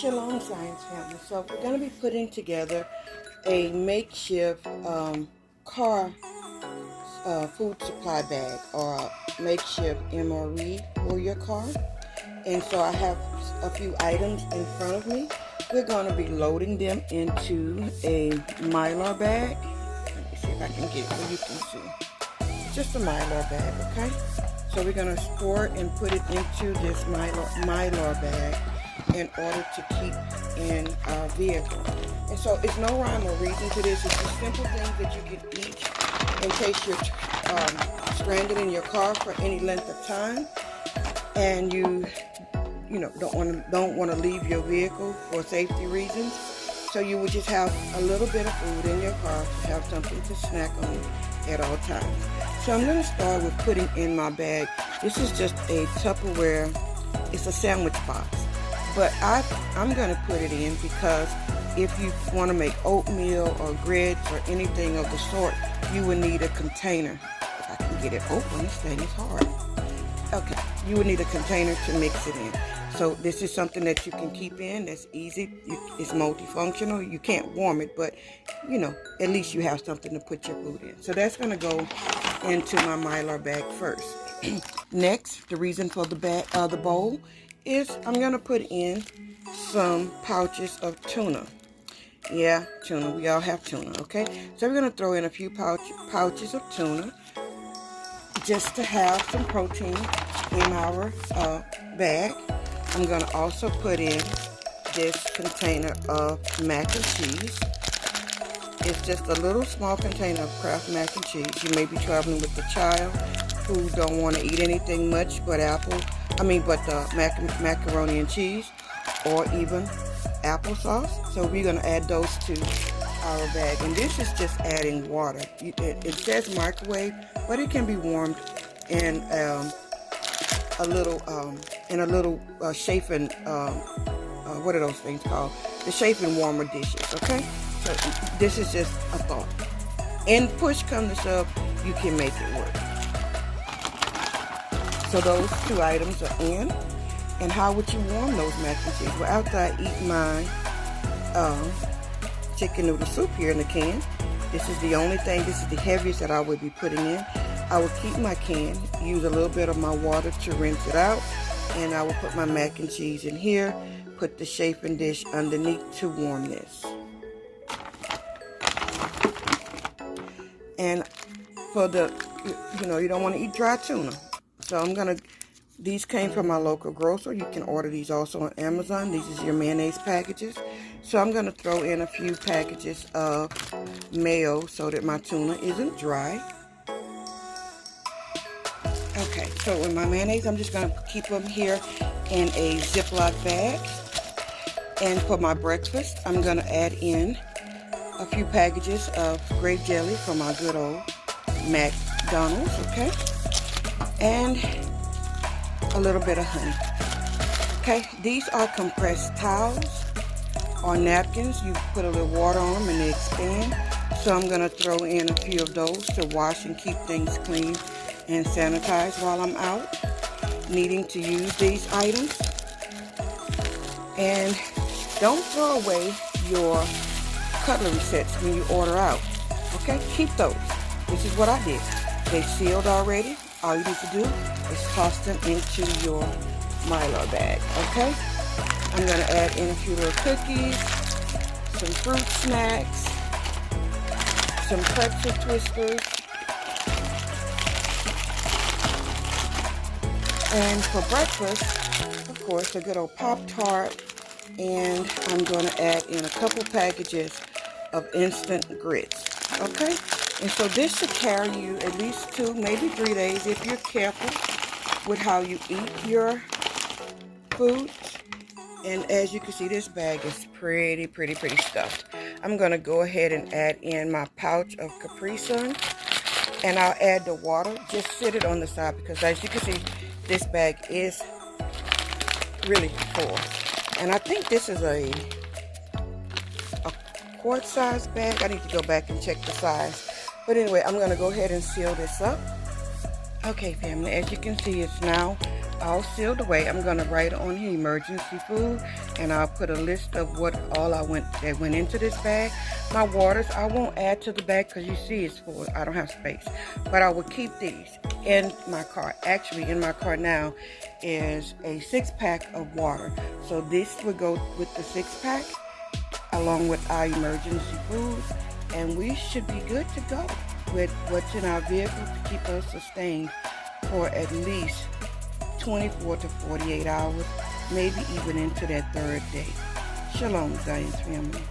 Shalom Science Family. So we're going to be putting together a makeshift car food supply bag, or a makeshift MRE for your car. And so I have a few items in front of me. We're going to be loading them into a Mylar bag. Let me see if I can get it where you can see. It's just a Mylar bag, okay? So we're going to store it and put it into this Mylar bag in order to keep in our vehicle. And so it's no rhyme or reason to this. It's just simple things that you can eat in case you're stranded in your car for any length of time, and you don't want to leave your vehicle for safety reasons. So you would just have a little bit of food in your car to have something to snack on at all times. So I'm going to start with putting in my bag. This is just a Tupperware. It's a sandwich box. But I'm going to put it in because if you want to make oatmeal or grits or anything of the sort, you would need a container. If I can get it open, this thing is hard. Okay, you would need a container to mix it in. So this is something that you can keep in. That's easy. It's multifunctional. You can't warm it, but at least you have something to put your food in. So that's going to go into my Mylar bag first. Next, the reason for the bowl is I'm going to put in some pouches of tuna. Yeah, tuna. We all have tuna, okay? So we're going to throw in a few pouches of tuna just to have some protein in our bag. I'm going to also put in this container of mac and cheese. It's just a little small container of Kraft mac and cheese. You may be traveling with a child who don't want to eat anything much but macaroni and cheese, or even applesauce. So we're going to add those to our bag. And this is just adding water. It says microwave, but it can be warmed in a little chafing, what are those things called? The chafing warmer dishes, okay? So this is just a thought. And push come to shove, you can make it work. So those two items are in. And how would you warm those mac and cheese? Well, after I eat my chicken noodle soup here in the can, this is the only thing, this is the heaviest that I would be putting in. I will keep my can, use a little bit of my water to rinse it out, and I will put my mac and cheese in here, put the chafing dish underneath to warm this. And for the, you don't want to eat dry tuna. So these came from my local grocer. You can order these also on Amazon. These is your mayonnaise packages. So I'm going to throw in a few packages of mayo so that my tuna isn't dry. Okay, so with my mayonnaise, I'm just going to keep them here in a Ziploc bag. And for my breakfast, I'm going to add in a few packages of grape jelly from my good old McDonald's, okay? And a little bit of honey. Okay, these are compressed towels or napkins. You put a little water on them and they expand. So I'm going to throw in a few of those to wash and keep things clean and sanitized while I'm out needing to use these items. And don't throw away your cutlery sets when you order out. Okay, keep those. This is what I did. They're sealed already. All you need to do is toss them into your Mylar bag, okay? I'm going to add in a few little cookies, some fruit snacks, some pretzel twisters, and for breakfast, of course, a good old Pop-Tart, and I'm going to add in a couple packages of instant grits, okay? And so this should carry you at least 2, maybe 3 days if you're careful with how you eat your food. And as you can see, this bag is pretty stuffed. I'm going to go ahead and add in my pouch of Capri Sun. And I'll add the water. Just sit it on the side because as you can see, this bag is really full. And I think this is a quart size bag. I need to go back and check the size. But anyway, I'm going to go ahead and seal this up. Okay, family, as you can see, it's now all sealed away. I'm going to write on here emergency food, and I'll put a list of what all that went into this bag. My waters I won't add to the bag because you see it's full. I don't have space, but I will keep these in my car. Actually, in my car now is a 6-pack of water, so this would go with the 6-pack along with our emergency foods, and we should be good to go with what's in our vehicle to keep us sustained for at least 24 to 48 hours, maybe even into that third day. Shalom, Zion's family.